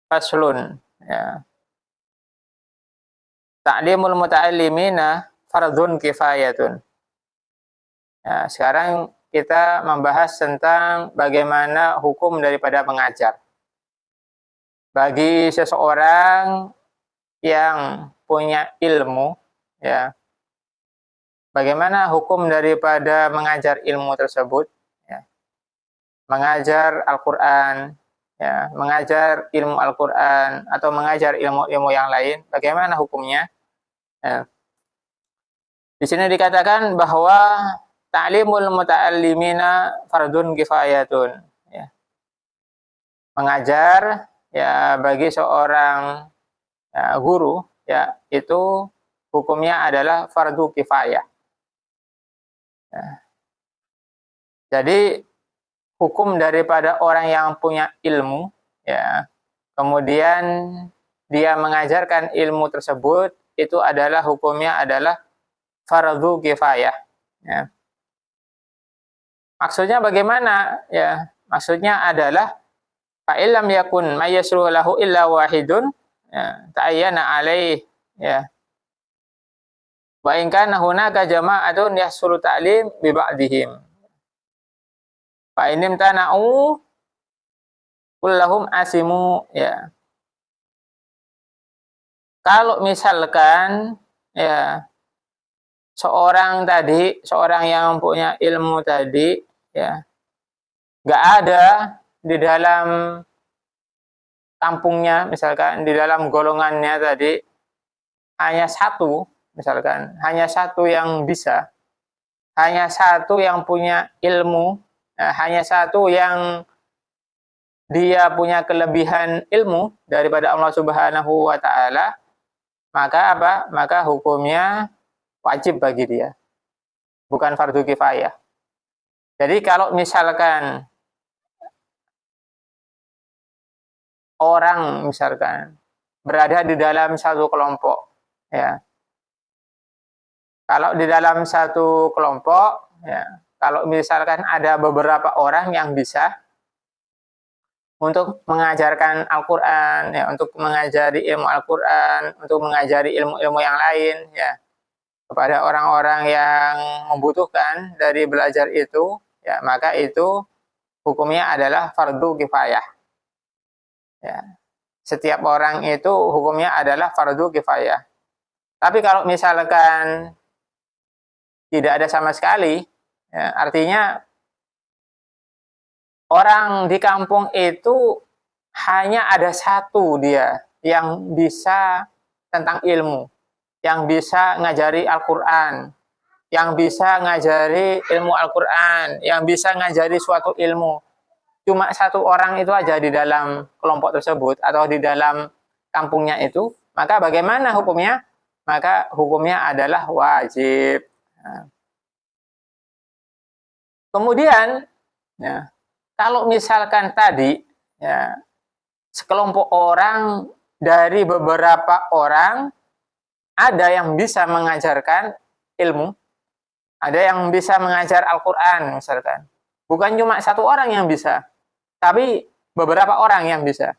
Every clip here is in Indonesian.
Faslun, ya. Ta'limul muta'allimina fardhun kifayatun. Ya, sekarang kita membahas tentang bagaimana hukum daripada mengajar. Bagi seseorang yang punya ilmu, ya, bagaimana hukum daripada mengajar ilmu tersebut? Ya. Mengajar Al-Quran, ya, mengajar ilmu Al-Quran atau mengajar ilmu-ilmu yang lain, bagaimana hukumnya? Ya. Di sini dikatakan bahwa ta'limul muta'allimina fardun kifayatun. Ya. Mengajar ya bagi seorang ya, guru ya itu hukumnya adalah fardu kifayah. Ya. Jadi hukum daripada orang yang punya ilmu ya kemudian dia mengajarkan ilmu tersebut itu adalah hukumnya adalah fardu kifayah. Ya. Maksudnya bagaimana? Ya, maksudnya adalah fa illam yakun mayyasru lahu illa wahidun ya, ta'ayyana alaih ya. Wa in kana hunaka jama'atun yahsulu ta'lim bi ba'dihim. Fa in imtana'u kullahum asimu ya. Kalau misalkan ya seorang yang punya ilmu tadi ya nggak ada di dalam kampungnya, misalkan di dalam golongannya tadi hanya satu, misalkan hanya satu yang bisa, hanya satu yang punya ilmu, hanya satu yang dia punya kelebihan ilmu daripada Allah Subhanahu wa taala, maka apa? Maka hukumnya wajib bagi dia, bukan fardu kifayah. Jadi kalau misalkan orang misalkan berada di dalam satu kelompok, ya. Kalau di dalam satu kelompok, ya, kalau misalkan ada beberapa orang yang bisa untuk mengajarkan Al-Quran, ya, untuk mengajari ilmu Al-Quran, untuk mengajari ilmu-ilmu yang lain, ya, kepada orang-orang yang membutuhkan dari belajar itu, ya, maka itu hukumnya adalah fardu kifayah. Ya. Setiap orang itu hukumnya adalah fardu kifayah. Tapi kalau misalkan tidak ada sama sekali, ya, artinya orang di kampung itu hanya ada satu dia yang bisa tentang ilmu, yang bisa ngajari Al-Quran, yang bisa ngajari ilmu Al-Quran, yang bisa ngajari suatu ilmu. Cuma satu orang itu aja di dalam kelompok tersebut atau di dalam kampungnya itu, maka bagaimana hukumnya? Maka hukumnya adalah wajib. Nah. Kemudian, ya, kalau misalkan tadi ya, sekelompok orang dari beberapa orang ada yang bisa mengajarkan ilmu, ada yang bisa mengajar Al-Quran misalkan. Bukan cuma satu orang yang bisa, tapi beberapa orang yang bisa.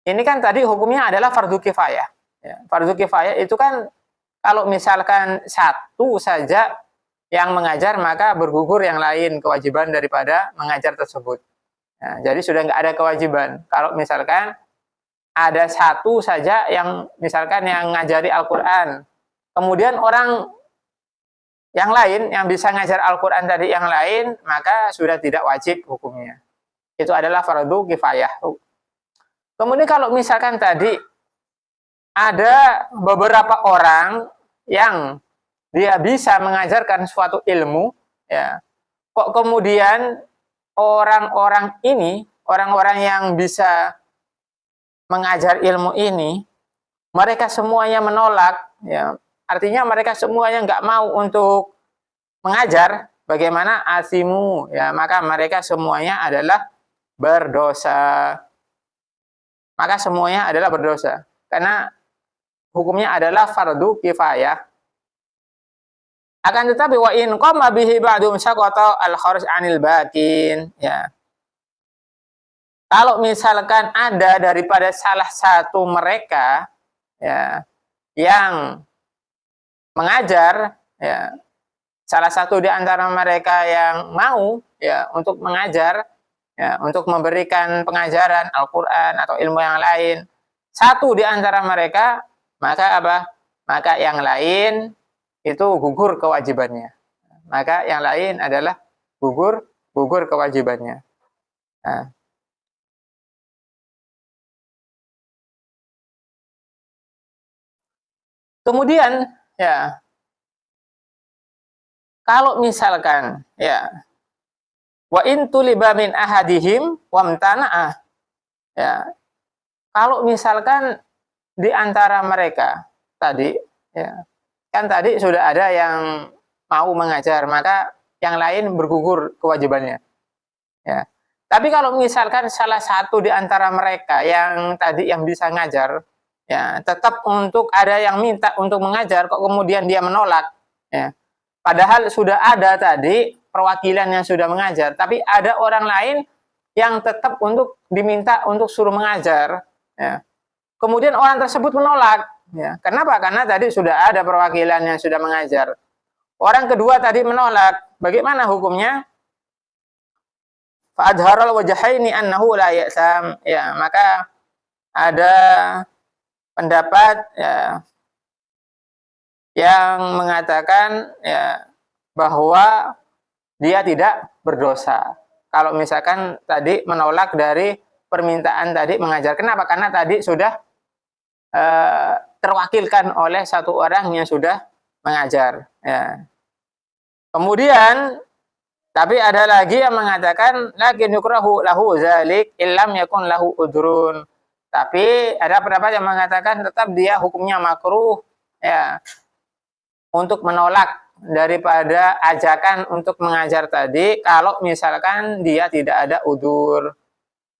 Ini kan tadi hukumnya adalah fardu kifayah. Ya, fardu kifayah itu kan kalau misalkan satu saja yang mengajar, maka bergugur yang lain kewajiban daripada mengajar tersebut. Nah, jadi sudah nggak ada kewajiban. Kalau misalkan ada satu saja yang misalkan yang ngajari Al-Quran, kemudian orang yang lain yang bisa ngajar Al-Quran tadi yang lain, maka sudah tidak wajib hukumnya. Itu adalah fardu kifayah. Kemudian kalau misalkan tadi ada beberapa orang yang dia bisa mengajarkan suatu ilmu, ya, kok kemudian orang-orang ini, orang-orang yang bisa mengajar ilmu ini, mereka semuanya menolak, ya, artinya mereka semuanya nggak mau untuk mengajar, bagaimana asimu, ya, maka mereka semuanya adalah berdosa. Maka semuanya adalah berdosa, karena hukumnya adalah fardu kifayah. Akan tetapi wa in qama bihi ba'dum saqata al-kharj 'anil bakin, ya. Kalau misalkan ada daripada salah satu mereka ya yang mengajar, ya salah satu di antara mereka yang mau ya untuk mengajar, ya untuk memberikan pengajaran Al-Qur'an atau ilmu yang lain, satu di antara mereka, maka apa? Maka yang lain itu gugur kewajibannya. Maka yang lain adalah gugur kewajibannya. Nah, kemudian ya kalau misalkan ya wa in tuliba min ahadihim wamtana'ah, ya kalau misalkan di antara mereka tadi ya kan tadi sudah ada yang mau mengajar, maka yang lain bergugur kewajibannya ya. Tapi kalau misalkan salah satu di antara mereka yang tadi yang bisa ngajar ya tetap untuk ada yang minta untuk mengajar kok kemudian dia menolak ya. Padahal sudah ada tadi perwakilan yang sudah mengajar, tapi ada orang lain yang tetap untuk diminta untuk suruh mengajar ya. Kemudian orang tersebut menolak ya. Kenapa? Karena tadi sudah ada perwakilan yang sudah mengajar. Orang kedua tadi menolak. Bagaimana hukumnya? Fa'adharal wajahaini annahu la ya'sam. Ya, maka ada pendapat ya, yang mengatakan ya, bahwa dia tidak berdosa. Kalau misalkan tadi menolak dari permintaan tadi mengajar. Kenapa? Karena tadi sudah terwakilkan oleh satu orang yang sudah mengajar. Ya. Kemudian, tapi ada lagi yang mengatakan lakin yukrahu lahu zalik illam yakun lahu udrun. Tapi ada pendapat yang mengatakan tetap dia hukumnya makruh ya untuk menolak daripada ajakan untuk mengajar tadi kalau misalkan dia tidak ada udur.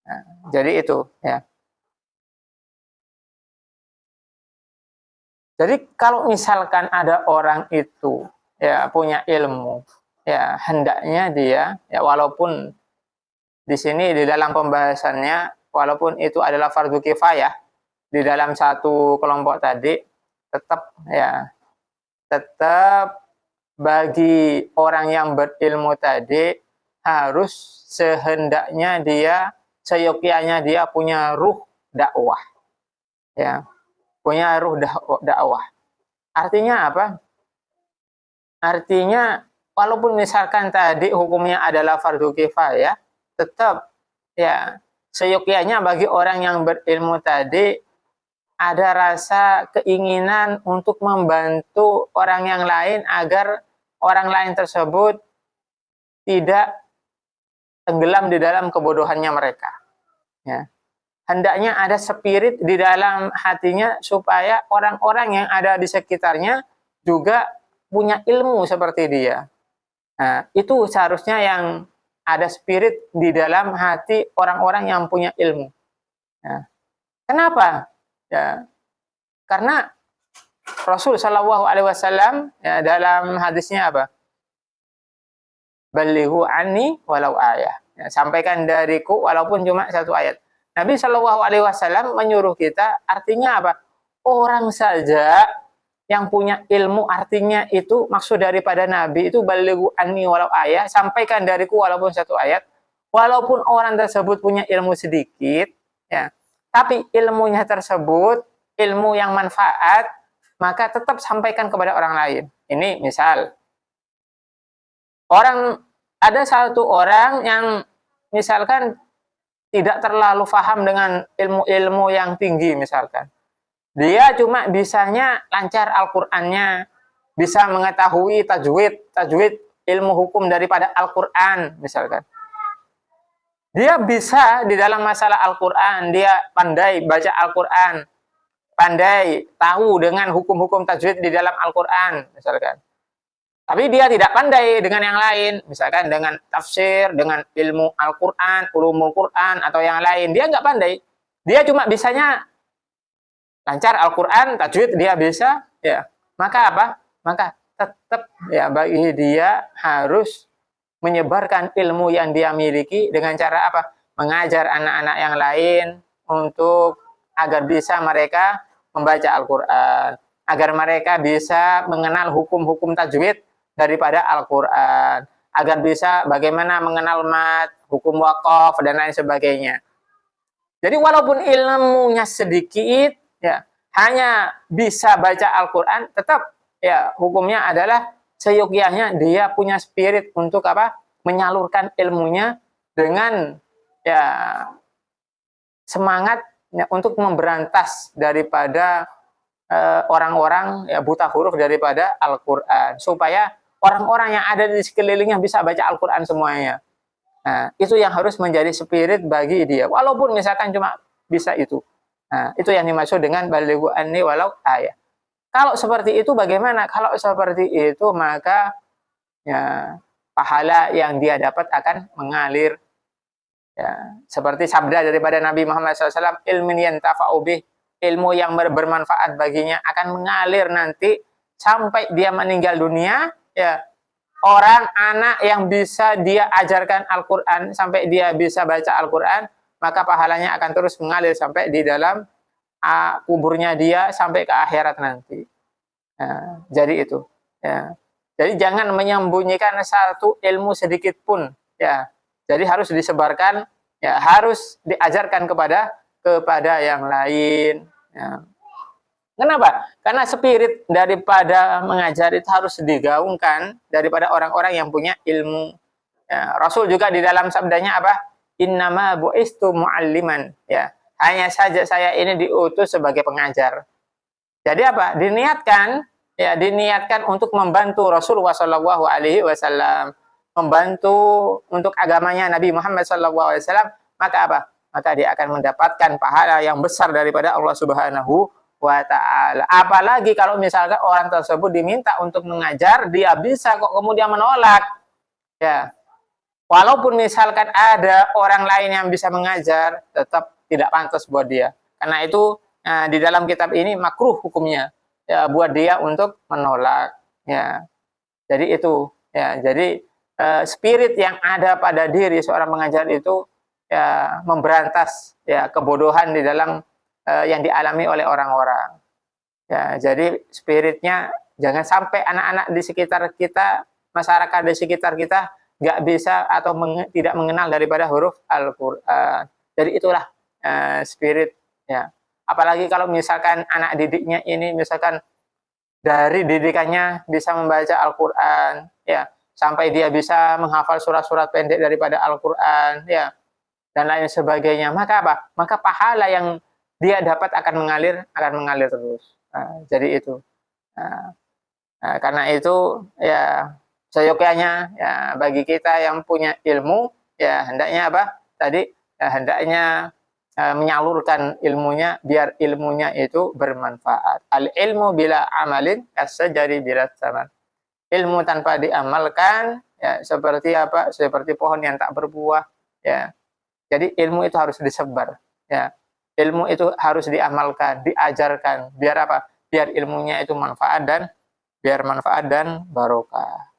Nah, jadi itu ya. Jadi kalau misalkan ada orang itu ya punya ilmu, ya hendaknya dia ya walaupun di sini di dalam pembahasannya walaupun itu adalah fardu kifayah di dalam satu kelompok tadi tetap bagi orang yang berilmu tadi harus sehendaknya dia seyogyanya dia punya ruh dakwah ya punya ruh dakwah. Artinya apa? Artinya walaupun misalkan tadi hukumnya adalah fardu kifayah, tetap ya seyogyanya bagi orang yang berilmu tadi ada rasa keinginan untuk membantu orang yang lain agar orang lain tersebut tidak tenggelam di dalam kebodohannya mereka. Ya. Hendaknya ada spirit di dalam hatinya supaya orang-orang yang ada di sekitarnya juga punya ilmu seperti dia. Nah, itu seharusnya yang ada spirit di dalam hati orang-orang yang punya ilmu. Nah, kenapa? Ya, karena Rasul Shallallahu Alaihi Wasallam ya, dalam hadisnya apa? Balighu anni walau ayat. Ya, sampaikan dariku walaupun cuma satu ayat. Nabi Shallallahu Alaihi Wasallam menyuruh kita, artinya apa? Orang saja yang punya ilmu, artinya itu maksud daripada Nabi itu balighu anni walau ayat, sampaikan dariku walaupun satu ayat. Walaupun orang tersebut punya ilmu sedikit, ya, tapi ilmunya tersebut ilmu yang manfaat, maka tetap sampaikan kepada orang lain. Ini misal ada satu orang yang misalkan tidak terlalu paham dengan ilmu-ilmu yang tinggi misalkan. Dia cuma bisanya lancar Al-Qur'annya, bisa mengetahui tajwid ilmu hukum daripada Al-Qur'an misalkan. Dia bisa di dalam masalah Al-Qur'an, dia pandai baca Al-Qur'an, pandai tahu dengan hukum-hukum tajwid di dalam Al-Qur'an misalkan. Tapi dia tidak pandai dengan yang lain, misalkan dengan tafsir, dengan ilmu Al-Quran, ulumul Quran, atau yang lain. Dia nggak pandai. Dia cuma bisanya lancar Al-Quran, tajwid dia bisa, ya. Maka apa? Maka tetap ya bagi dia harus menyebarkan ilmu yang dia miliki dengan cara apa? mengajar anak-anak yang lain untuk agar bisa mereka membaca Al-Quran, agar mereka bisa mengenal hukum-hukum tajwid daripada Al-Quran, agar bisa bagaimana mengenal mat, hukum wakaf, dan lain sebagainya. Jadi walaupun ilmunya sedikit, ya hanya bisa baca Al-Quran, tetap ya hukumnya adalah seyogyanya dia punya spirit untuk apa? Menyalurkan ilmunya dengan ya semangat ya, untuk memberantas daripada orang-orang ya buta huruf daripada Al-Quran, supaya orang-orang yang ada di sekelilingnya bisa baca Al-Quran semuanya. Nah, itu yang harus menjadi spirit bagi dia, walaupun misalkan cuma bisa itu. Nah, itu yang dimaksud dengan balighu anni walau ayat. Kalau seperti itu bagaimana? Kalau seperti itu maka ya pahala yang dia dapat akan mengalir. Ya, seperti sabda daripada Nabi Muhammad SAW, ilmin yantafa'u bih, ilmu yang bermanfaat baginya akan mengalir nanti sampai dia meninggal dunia. Ya, orang anak yang bisa dia ajarkan Al-Quran sampai dia bisa baca Al-Quran, maka pahalanya akan terus mengalir sampai di dalam kuburnya dia sampai ke akhirat nanti. Ya, jadi itu. Ya. Jadi jangan menyembunyikan satu ilmu sedikit pun. Ya, jadi harus disebarkan, ya harus diajarkan kepada yang lain. Ya. Kenapa? Karena spirit daripada mengajar itu harus digaungkan daripada orang-orang yang punya ilmu. Ya, Rasul juga di dalam sabdanya apa? Innama bu'istu mu'alliman. Ya, hanya saja saya ini diutus sebagai pengajar. Jadi apa? Diniatkan untuk membantu Rasulullah Shallallahu Alaihi Wasallam, membantu untuk agamanya Nabi Muhammad Shallallahu Alaihi Wasallam. Maka apa? Maka dia akan mendapatkan pahala yang besar daripada Allah Subhanahu wa Ta'ala. Apalagi kalau misalkan orang tersebut diminta untuk mengajar, dia bisa kok kemudian menolak. Ya, walaupun misalkan ada orang lain yang bisa mengajar, tetap tidak pantas buat dia. Karena itu di dalam kitab ini makruh hukumnya ya buat dia untuk menolak. Ya, jadi itu. Ya, jadi spirit yang ada pada diri seorang pengajar itu ya memberantas ya kebodohan di dalam yang dialami oleh orang-orang. Ya, jadi spiritnya jangan sampai anak-anak di sekitar kita, masyarakat di sekitar kita nggak bisa atau tidak mengenal daripada huruf Al-Quran. Jadi itulah spirit ya. Apalagi kalau misalkan anak didiknya ini misalkan dari didikannya bisa membaca Al-Quran ya, sampai dia bisa menghafal surat-surat pendek daripada Al-Quran ya, dan lain sebagainya, maka apa? Maka pahala yang dia dapat akan mengalir terus. Nah, jadi itu. Karena itu ya seyogyanya ya bagi kita yang punya ilmu ya hendaknya apa? Tadi ya, hendaknya menyalurkan ilmunya biar ilmunya itu bermanfaat. Al ilmu bila amalin kasajari bila saman. Ilmu tanpa diamalkan ya seperti apa? Seperti pohon yang tak berbuah ya. Jadi ilmu itu harus disebar ya. Ilmu itu harus diamalkan, diajarkan biar apa? Biar ilmunya itu manfaat dan barokah.